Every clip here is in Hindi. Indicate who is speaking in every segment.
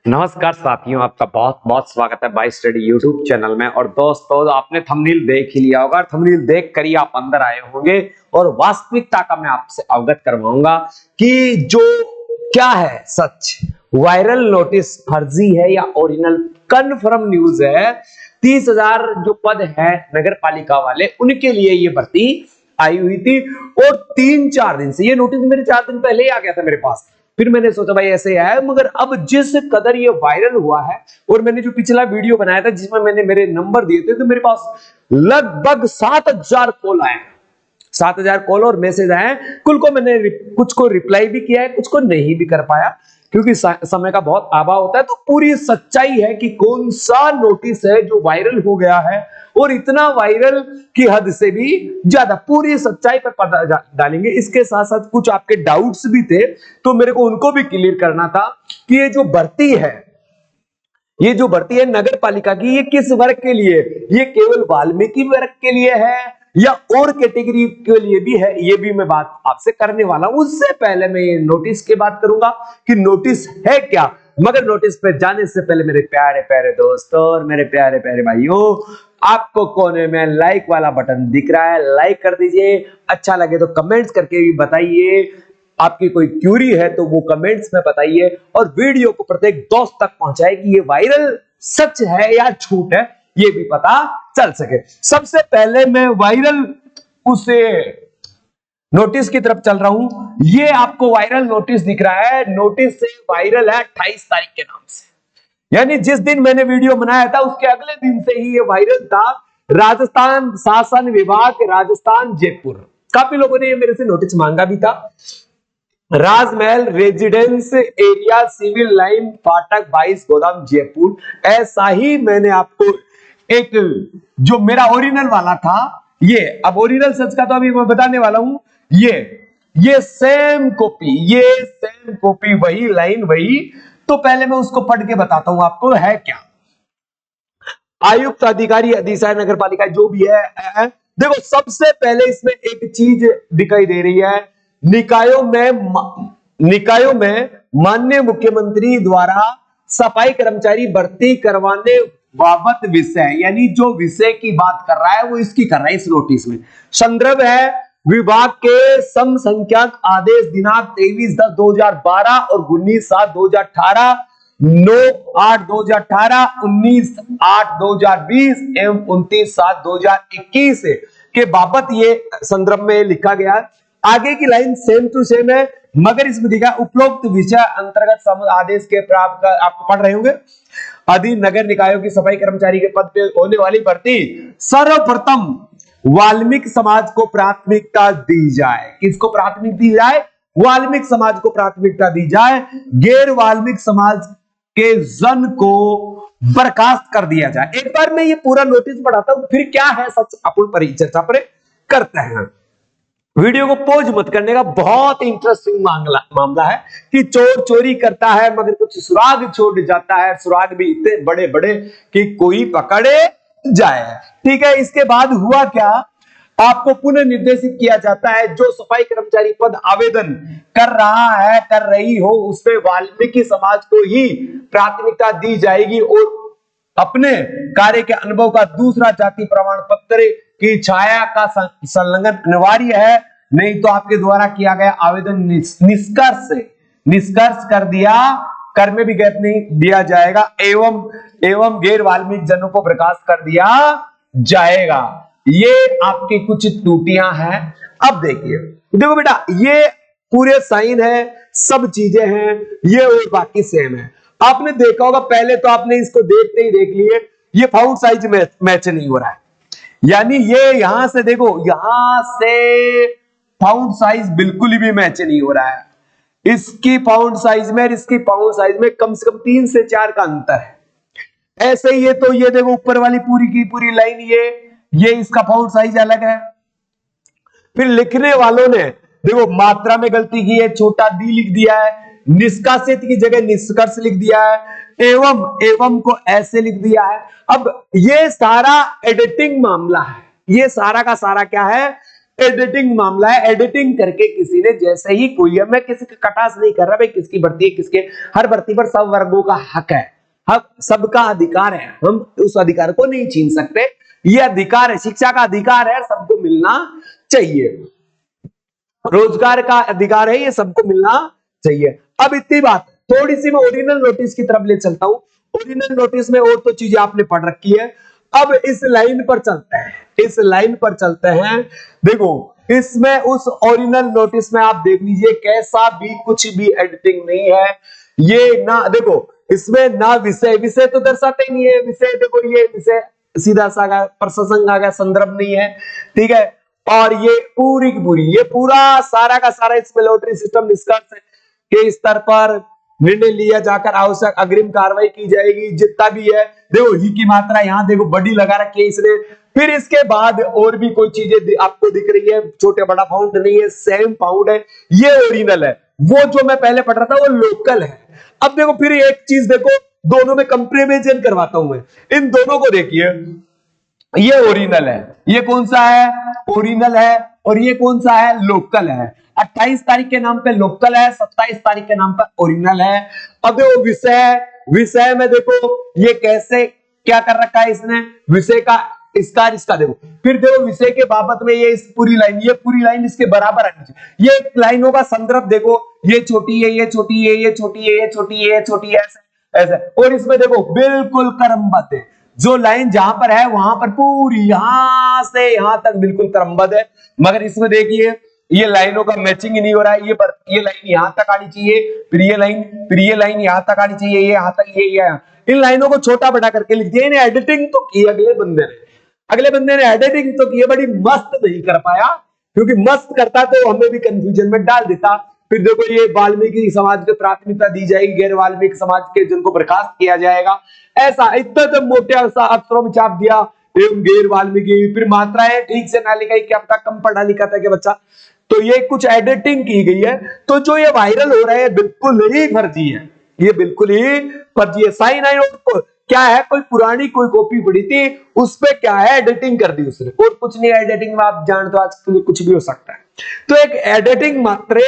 Speaker 1: नमस्कार साथियों, आपका बहुत बहुत स्वागत है बाय स्टडी यूट्यूब चैनल में। और दोस्तों, आपने थंबनेल देख ही लिया होगा और थंबनेल देख कर ही आप अंदर आए होंगे और वास्तविकता का मैं आपसे अवगत करवाऊंगा कि जो क्या है सच, वायरल नोटिस फर्जी है या ओरिजिनल। कन्फर्म न्यूज है, 30,000 जो पद है नगर पालिका वाले, उनके लिए ये भर्ती आई हुई थी। और 3-4 दिन से ये नोटिस मेरे 4 दिन पहले ही आ गया था मेरे पास। फिर मैंने सोचा भाई ऐसे है, मगर अब जिस कदर ये वायरल हुआ है, और मैंने जो पिछला वीडियो बनाया था जिसमें मैंने मेरे नंबर दिए थे, तो मेरे पास लगभग 7,000 कॉल आए, 7,000 कॉल और मैसेज आए। कुल को मैंने कुछ को रिप्लाई भी किया है, कुछ को नहीं भी कर पाया क्योंकि समय का बहुत अभाव होता है। तो पूरी सच्चाई है कि कौन सा नोटिस है जो वायरल हो गया है, और इतना वायरल की हद से भी ज्यादा। पूरी सच्चाई पर पता डालेंगे। इसके साथ साथ कुछ आपके डाउट्स भी थे, तो मेरे को उनको भी क्लियर करना था कि ये जो भर्ती है नगर पालिका की, ये किस वर्ग के लिए, ये केवल वाल्मीकि वर्ग के लिए है या और कैटेगरी के लिए भी है, ये भी मैं बात आपसे करने वाला हूं। उससे पहले मैं ये नोटिस की बात करूंगा कि नोटिस है क्या। मगर नोटिस पे जाने से पहले मेरे प्यारे प्यारे दोस्तों और मेरे प्यारे प्यारे भाइयों, आपको कोने में लाइक वाला बटन दिख रहा है, लाइक कर दीजिए। अच्छा लगे तो कमेंट्स करके भी बताइए। आपकी कोई क्यूरी है तो वो कमेंट्स में बताइए, और वीडियो को प्रत्येक दोस्त तक पहुंचाए कि ये वायरल सच है या झूठ है, ये भी पता चल सके। सबसे पहले मैं वायरल उसे नोटिस की तरफ चल रहा हूं। ये आपको वायरल नोटिस दिख रहा है, नोटिस से वायरल है 28 तारीख के नाम से, यानी जिस दिन मैंने वीडियो बनाया था उसके अगले दिन से ही ये वायरल था। राजस्थान शासन विभाग, राजस्थान जयपुर, काफी लोगों ने ये मेरे से नोटिस मांगा भी था। राजमहल रेजिडेंस एरिया, सिविल लाइन, फाटक 22, गोदाम, जयपुर। ऐसा ही मैंने आपको एक जो मेरा ओरिजिनल वाला था, ये अब ओरिजिनल सच का तो अभी मैं बताने वाला हूं। ये सेम कॉपी वही लाइन वही। तो पहले मैं उसको पढ़ के बताता हूं आपको है क्या। आयुक्त, अधिकारी, अधिशासी नगर पालिका जो भी है। देखो, सबसे पहले इसमें एक चीज दिखाई दे रही है, निकायों में माननीय मुख्यमंत्री द्वारा सफाई कर्मचारी भर्ती करवाने बाबत विषय, यानी जो विषय की बात कर रहा है वो इसकी कर रहा है इस नोटिस में। संदर्भ है विभाग के समसंख्यक आदेश दिनांक 23/10/2012 और 19/7/2018, 9/8/2018, 19/8/2020 एवं 29/7/2021 के बाबत ये संदर्भ में लिखा गया। आगे की लाइन सेम टू सेम है, मगर इसमें दिखा उपरोक्त विषय अंतर्गत आदेश के प्राप्त आपको पढ़ रहे होंगे। अधीन नगर निकायों की सफाई कर्मचारी के पद पे होने वाली भर्ती सर्वप्रथम वाल्मीकि समाज को प्राथमिकता दी जाए। किसको प्राथमिकता दी जाए? वाल्मीकि समाज को प्राथमिकता दी जाए। गैर वाल्मीकि समाज के जन को बर्खास्त कर दिया जाए। एक बार मैं ये पूरा नोटिस पढ़ाता हूं, फिर क्या है सच अपन परिचर्चा पर करते हैं। वीडियो को पॉज मत करने का, बहुत इंटरेस्टिंग मामला है कि चोर चोरी करता है मगर कुछ सुराग छोड़ जाता है, सुराग भी इतने बड़े बड़े कि कोई पकड़े जाए। ठीक है, इसके बाद हुआ क्या, आपको पुनः निर्देशित किया जाता है जो सफाई कर्मचारी पद आवेदन कर रही हो उसमें वाल्मीकि समाज को ही प्राथमिकता दी जाएगी, और अपने कार्य के अनुभव का दूसरा जाति प्रमाण पत्र की छाया का संलग्न अनिवार्य है, नहीं तो आपके द्वारा किया गया आवेदन निष्कर्ष कर में भी गैप नहीं दिया जाएगा, एवं गैर वाल्मीकि जनों को बर्खास्त कर दिया जाएगा। ये आपकी कुछ त्रुटियां हैं। अब देखो बेटा, ये पूरे साइन है, सब चीजें हैं, ये और बाकी सेम है। आपने देखा होगा, पहले तो आपने इसको देखते ही देख लिए, ये फाउंट साइज मैच नहीं हो रहा है, यानी ये यहां से देखो, यहां से फाउंट साइज बिल्कुल भी मैच नहीं हो रहा है। इसकी फाउंट साइज में और इसकी फाउंट साइज में कम से कम 3 से 4 का अंतर है। ऐसे ही तो ये देखो, ऊपर वाली पूरी की पूरी लाइन, ये इसका फाउंट साइज अलग है। फिर लिखने वालों ने देखो मात्रा में गलती की है, छोटा डी लिख दिया है, निष्कासित की जगह निष्कर्ष लिख दिया है, एवं को ऐसे लिख दिया है। अब ये सारा एडिटिंग मामला है, ये सारा का सारा क्या है, एडिटिंग मामला है। एडिटिंग करके किसी ने जैसे ही कोई है, मैं किसी का कटास नहीं कर रहा भाई, किसकी भर्ती है किसके, हर भर्ती पर सब वर्गों का हक है, हक सबका अधिकार है, हम उस अधिकार को नहीं छीन सकते। ये अधिकार है, शिक्षा का अधिकार है, सबको मिलना चाहिए। रोजगार का अधिकार है, ये सबको मिलना चाहिए। अब इतनी बात, थोड़ी सी मैं ओरिजिनल नोटिस की तरफ ले चलता हूं। ओरिजिनल नोटिस में और तो चीजें आपने पढ़ रखी है। अब इस लाइन पर चलते हैं, इस लाइन पर चलते हैं। देखो इसमें उस ओरिजिनल नोटिस में आप देख लीजिए, कैसा भी कुछ भी एडिटिंग नहीं है। ये ना देखो, इसमें ना विषय, विषय तो दर्शाते ही नहीं है। विषय देखो, ये विषय सीधा सा प्रसंग आ गया, संदर्भ नहीं है, ठीक है। और ये पूरी की पूरी, ये पूरा सारा का सारा इसमें लॉटरी सिस्टम निष्कर्ष के स्तर पर निर्णय लिया जाकर आवश्यक अग्रिम कार्रवाई की जाएगी। जितना भी है देखो, ही की मात्रा यहाँ देखो बड़ी लगा रखी है इसने। फिर इसके बाद और भी कोई चीजें आपको दिख रही है, छोटे बड़ा फाउंड नहीं है, सेम फाउंड है, ये ओरिजिनल है। वो जो मैं पहले पढ़ रहा था वो लोकल है। अब देखो फिर एक चीज देखो, दोनों में कंपेरिजन करवाता हूं मैं, इन दोनों को देखिए। ये ओरिजिनल है, ये कौन सा है, ओरिजिनल है, और ये कौन सा है, लोकल है। 28 तारीख के नाम पे लोकल है, 27 तारीख के नाम पर ओरिजिनल है। अब देखो विषय, विषय में देखो ये कैसे क्या कर रखा है इसने, विषय का इसका इसका देखो। फिर देखो विषय के बाबत में ये इस पूरी लाइन, ये पूरी लाइन इसके बराबर आनी चाहिए। ये लाइनों का संदर्भ देखो, ये छोटी है, ये छोटी है, ये छोटी है, ये छोटी है, ये छोटी है, ऐसे ऐसे। और इसमें देखो बिल्कुल क्रमबद्ध है, जो लाइन जहां पर है वहां पर पूरी यहां से यहां तक बिल्कुल क्रमबद्ध है। मगर इसमें देखिए ये लाइनों का मैचिंग ही नहीं हो रहा है। ये लाइन यहां तक आनी चाहिए, फिर ये लाइन यहां तक आनी चाहिए, ये यहां तक, ये इन लाइनों को छोटा बड़ा करके लिख दिया। इन्हें एडिटिंग तो की अगले बंदे ने एडिटिंग तो की, बड़ी मस्त नहीं कर पाया, क्योंकि मस्त करता तो हमें भी कंफ्यूजन में डाल देता। फिर देखो ये वाल्मीकि समाज को प्राथमिकता दी जाएगी, गैर वाल्मीकि समाज के जिनको बर्खास्त किया जाएगा, ऐसा इतना तो मोटे अक्षरों में छाप दिया, एवं गैर वाल्मीकि। फिर मात्राएं ठीक से ना लिखाई, क्या पता कम पढ़ा लिखा था कि बच्चा, तो ये कुछ एडिटिंग की गई है। तो जो ये वायरल हो रहा है बिल्कुल ही फर्जी है, ये बिल्कुल ही फर्जी है। साइन आइन क्या है, कोई पुरानी कोई कॉपी पड़ी थी, उस पे क्या है एडिटिंग कर दी उसने, और कुछ नहीं। एडिटिंग में आप जानते हो आजकल कुछ भी हो सकता है। तो एक एडिटिंग मात्र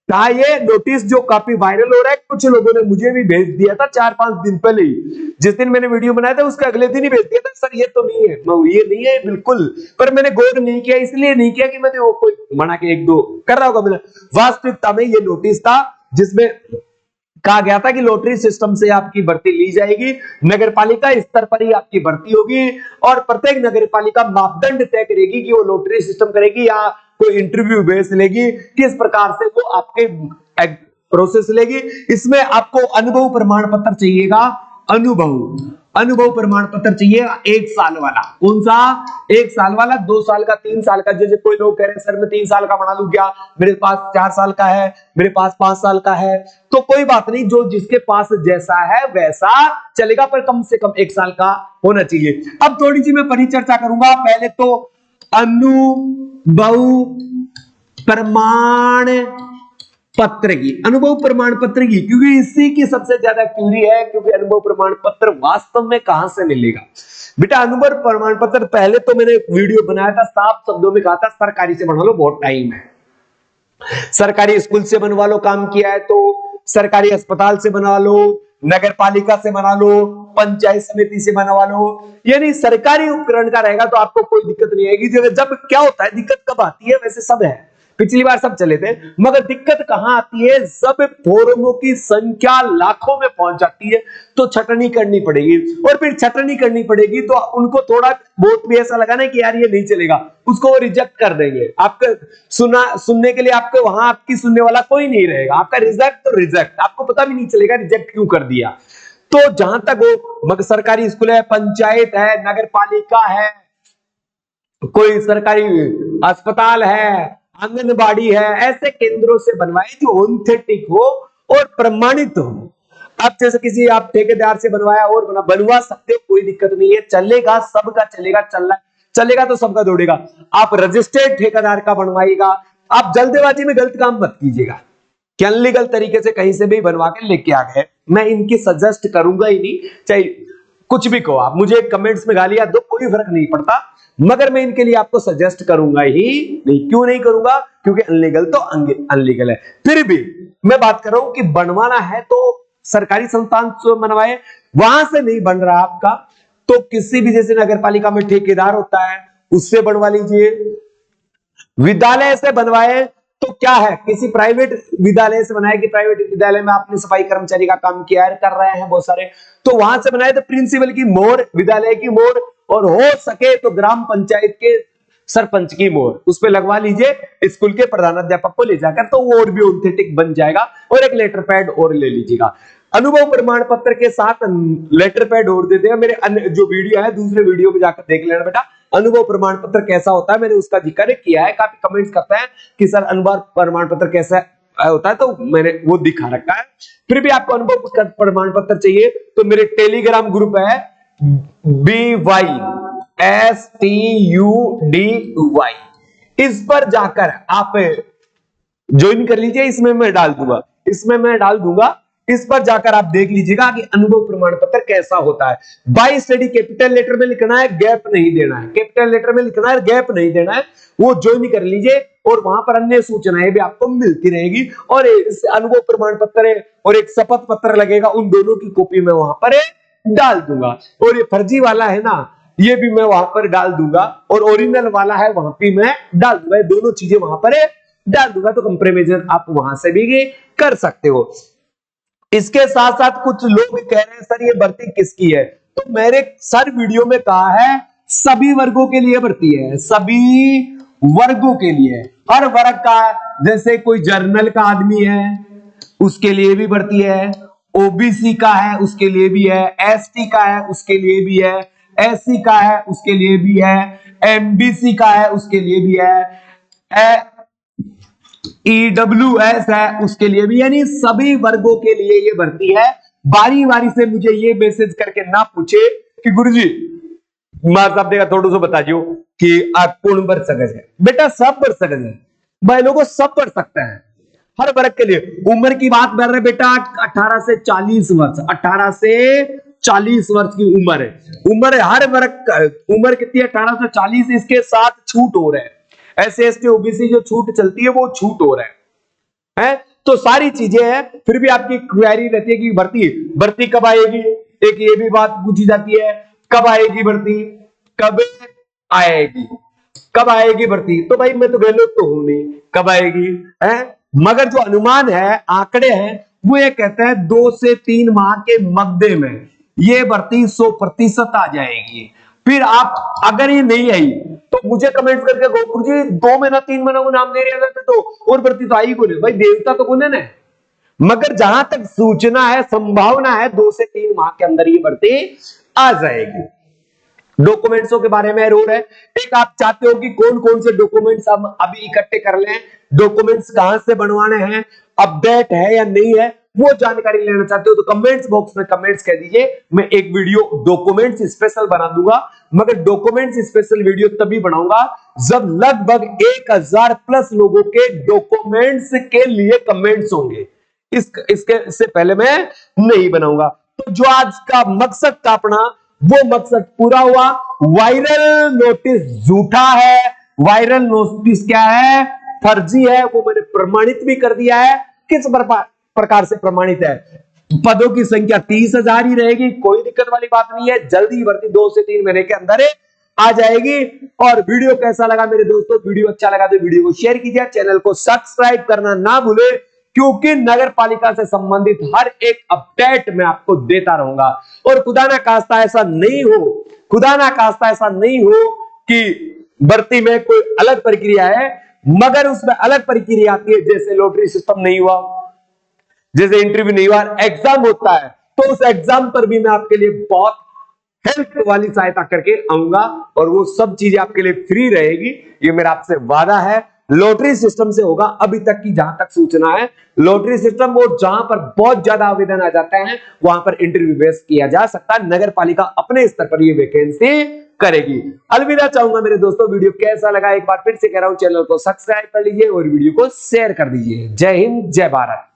Speaker 1: था ये नोटिस जो काफी वायरल हो रहा है। कुछ लोगों ने मुझे भी भेज दिया था 4-5 दिन पहले ही, जिस दिन मैंने वीडियो बनाया था उसके अगले दिन ही भेज दिया था, सर ये तो नहीं है, ये नहीं है बिल्कुल। पर मैंने गौर नहीं किया, इसलिए नहीं किया कि मैंने वो कोई बना के 1-2 कर रहा होगा मैंने। वास्तविकता में ये नोटिस था जिसमें कहा गया था कि लॉटरी सिस्टम से आपकी भर्ती ली जाएगी, नगरपालिका स्तर पर ही आपकी भर्ती होगी, और प्रत्येक नगरपालिका मापदंड तय करेगी कि वो लॉटरी सिस्टम करेगी या कोई इंटरव्यू बेस लेगी, किस प्रकार से वो आपके प्रोसेस लेगी। इसमें आपको अनुभव प्रमाण पत्र चाहिएगा, अनुभव प्रमाण पत्र चाहिए 1 साल वाला। कौन सा, 1 साल वाला, 2 साल का, 3 साल का। जैसे कोई लोग कह रहे हैं सर मैं 3 साल का बना लूं क्या, मेरे पास 4 साल का है, मेरे पास 5 साल का है, तो कोई बात नहीं, जो जिसके पास जैसा है वैसा चलेगा, पर कम से कम 1 साल का होना चाहिए। अब थोड़ी सी मैं परिचर्चा करूंगा। पहले तो अनुभव प्रमाण पत्र की, अनुभव प्रमाण पत्र की, क्योंकि इसी की सबसे ज्यादा क्यूरी है, क्योंकि अनुभव प्रमाण पत्र वास्तव में कहां से मिलेगा बेटा। अनुभव प्रमाण पत्र पहले तो मैंने वीडियो बनाया था, साफ शब्दों में कहा था सरकारी से बना लो, बहुत टाइम है, सरकारी स्कूल से बनवा लो, काम किया है तो सरकारी अस्पताल से बनवा लो, नगर पालिका से बना लो, पंचायत समिति से बनवा लो, यानी सरकारी उपकरण का रहेगा तो आपको कोई दिक्कत नहीं आएगी। जब क्या होता है, दिक्कत कब आती है, वैसे सब है, पिछली बार सब चले थे, मगर दिक्कत कहां आती है, जब फॉर्मों की संख्या लाखों में पहुंच जाती है तो छटनी करनी पड़ेगी, और फिर छटनी करनी पड़ेगी तो उनको थोड़ा बहुत भी ऐसा लगाना कि यार ये नहीं चलेगा, उसको वो रिजेक्ट कर देंगे। आपका सुनने के लिए आपके वहां आपकी सुनने वाला कोई नहीं रहेगा, आपका रिजेक्ट तो रिजेक्ट, आपको पता भी नहीं चलेगा रिजेक्ट क्यों कर दिया। तो जहां तक वो मगर सरकारी स्कूल है, पंचायत है, नगर पालिका है, कोई सरकारी अस्पताल है, आंगनबाड़ी है, ऐसे केंद्रों से बनवाए जो ऑथेंटिक हो और प्रमाणित हो। अब जैसे किसी आप ठेकेदार से बनवाया और बनवा सकते हो, कोई दिक्कत नहीं है, चलेगा, सबका चलेगा, चलेगा तो सबका दौड़ेगा। आप रजिस्टर्ड ठेकेदार का बनवाइएगा, आप जल्दबाजी में गलत काम मत कीजिएगा कि अनलीगल तरीके से कहीं से भी बनवा के लेके आ गए। मैं इनकी सजेस्ट करूंगा ही नहीं, चाहे कुछ भी कहो आप, मुझे कमेंट्स में गालियां दो, कोई फर्क नहीं पड़ता, मगर मैं इनके लिए आपको सजेस्ट करूंगा ही नहीं। क्यों नहीं करूंगा? क्योंकि अनलीगल तो अनलीगल है। फिर भी मैं बात कर रहा हूं कि बनवाना है तो सरकारी संस्थान से बनवाए, वहां से नहीं बन रहा आपका तो किसी भी, जैसे नगर पालिका में ठेकेदार होता है उससे बनवा लीजिए, विद्यालय से बनवाए तो क्या है, किसी प्राइवेट विद्यालय से बनाए कि प्राइवेट विद्यालय में आपने सफाई कर्मचारी का काम किया है, कर रहे हैं बहुत सारे, तो वहां से बनाए तो प्रिंसिपल की मोहर, विद्यालय की मोहर, और हो सके तो ग्राम पंचायत के सरपंच की मोहर उस पर लगवा लीजिए, स्कूल के प्रधानाध्यापक को ले जाकर, तो वो और भी ऑथेंटिक बन जाएगा। और एक लेटर पैड और ले लीजिएगा, अनुभव प्रमाण पत्र के साथ लेटर पैड और देते हैं। मेरे जो वीडियो है दूसरे वीडियो में जाकर देख लेना बेटा, अनुभव प्रमाण पत्र कैसा होता है, मैंने उसका जिक्र किया है। काफी कमेंट्स करते हैं कि सर अनुभव प्रमाण पत्र कैसा होता है, तो मैंने वो दिखा रखा है। फिर भी आपको अनुभव प्रमाण पत्र चाहिए तो मेरे टेलीग्राम ग्रुप है BYSTUDY, इस पर जाकर आप ज्वाइन कर लीजिए। इसमें मैं डाल दूंगा, इस पर जाकर आप देख लीजिएगा कि अनुभव प्रमाण पत्र कैसा होता है। बाय स्टडी कैपिटल लेटर में लिखना है, गैप नहीं देना है, कैपिटल लेटर में लिखना है, गैप नहीं देना है, वो ज्वाइन कर लीजिए। और वहां पर अन्य सूचनाएं भी आपको मिलती रहेगी, और इस अनुभव प्रमाण पत्र और एक शपथ पत्र लगेगा, उन दोनों की कॉपी मैं वहां पर डाल दूंगा। और ये फर्जी वाला है ना, ये भी मैं वहां पर डाल दूंगा, और ओरिजिनल वाला है वहां पे मैं डाल दूंगा, दोनों चीजें वहां पर डाल दूंगा, तो कंपैरिजन आप वहां से भी कर सकते हो। इसके साथ साथ कुछ लोग कह रहे हैं सर ये भर्ती किसकी है, तो मेरे सर वीडियो में कहा है सभी वर्गों के लिए भर्ती है, सभी वर्गों के लिए, हर वर्ग का, जैसे कोई जर्नल का आदमी है उसके लिए भी भर्ती है, ओबीसी का है उसके लिए भी है, एसटी का है उसके लिए भी है, एससी का है उसके लिए भी है, एमबीसी का है उसके लिए भी है, ईडब्ल्यूएस है उसके लिए भी, यानी सभी वर्गों के लिए ये भर्ती है। बारी बारी से मुझे ये मैसेज करके ना पूछे कि गुरुजी मार साहब देगा थोड़ा सा बता दियो कि आप कौन भर सकते हैं। बेटा सब भर सकते हैं, भाई लोगों सब भर सकते हैं, हर वर्ग के लिए। उम्र की बात कर रहे बेटा 18 से 40 वर्ष, 18 से 40 वर्ष की उम्र है, उम्र हर वर्ग उम्र कितनी है 18 से 40, इसके साथ छूट हो रहे हैं, एससी एसटी ओबीसी जो छूट चलती है वो छूट हो रहा है, तो सारी चीजें हैं। फिर भी आपकी क्वेरी रहती है कि भर्ती कब आएगी, एक ये भी बात पूछी जाती है, कब आएगी भर्ती, कब आएगी भर्ती, तो भाई मैं तो गलत तो हूं नहीं, कब आएगी है, मगर जो अनुमान है, आंकड़े हैं, वो ये कहते हैं 2 से 3 माह के मध्य में ये भर्ती 100% आ जाएगी। फिर आप अगर ये नहीं आई तो मुझे कमेंट करके गोपुर जी 2 महीना 3 महीना को नाम दे रहे हैं तो और भर्ती तो आई को नहीं, भाई देवता तो गुनन है, मगर जहां तक सूचना है, संभावना है 2 से 3 माह के अंदर ये भर्ती आ जाएगी। डॉक्यूमेंट्सों के बारे में रूल है, एक आप चाहते हो कि कौन कौन से डॉक्यूमेंट्स हम अभी इकट्ठे कर लें, डॉक्यूमेंट्स कहां से बनवाने हैं, अपडेट है या नहीं है, वो जानकारी लेना चाहते हो तो कमेंट्स बॉक्स में कमेंट्स कह दीजिए, मैं एक वीडियो डॉक्यूमेंट्स स्पेशल बना दूंगा। मगर डॉक्यूमेंट्स स्पेशल वीडियो तभी बनाऊंगा जब लगभग 1000 प्लस लोगों के डॉक्यूमेंट्स के लिए कमेंट्स होंगे, इससे पहले मैं नहीं बनाऊंगा। तो जो आज का मकसद था अपना, वो मकसद पूरा हुआ। वायरल नोटिस झूठा है, वायरल नोटिस क्या है, फर्जी है, वो मैंने प्रमाणित भी कर दिया है। किस प्रकार से प्रमाणित है, पदों की संख्या 30,000 ही रहेगी, कोई दिक्कत वाली बात नहीं है, जल्दी भर्ती 2 से 3 महीने के अंदर आ जाएगी। और वीडियो कैसा लगा मेरे दोस्तों, वीडियो अच्छा लगा तो वीडियो को शेयर कीजिए, चैनल को सब्सक्राइब करना ना भूले, क्योंकि नगर पालिका से संबंधित हर एक अपडेट मैं आपको देता रहूंगा। और खुदा ना खास्ता ऐसा नहीं हो कि भर्ती में कोई अलग प्रक्रिया है, मगर उसमें अलग प्रक्रिया आती है, जैसे लॉटरी सिस्टम नहीं हुआ, जैसे इंटरव्यू नहीं हुआ, एग्जाम होता है, तो उस एग्जाम पर भी मैं आपके लिए बहुत हेल्प वाली सहायता करके आऊंगा, और वो सब चीजें आपके लिए फ्री रहेगी, ये मेरा आपसे वादा है। लॉटरी सिस्टम से होगा, अभी तक की जहां तक सूचना है लॉटरी सिस्टम, वो जहां पर बहुत ज्यादा आवेदन आ जाते हैं वहां पर इंटरव्यू बेस किया जा सकता है, नगर पालिका अपने स्तर पर ये वैकेंसी करेगी। अलविदा चाहूंगा मेरे दोस्तों, वीडियो कैसा लगा एक बार फिर से कह रहा हूं, चैनल को सब्सक्राइब कर लीजिए और वीडियो को शेयर कर दीजिए। जय हिंद, जय भारत।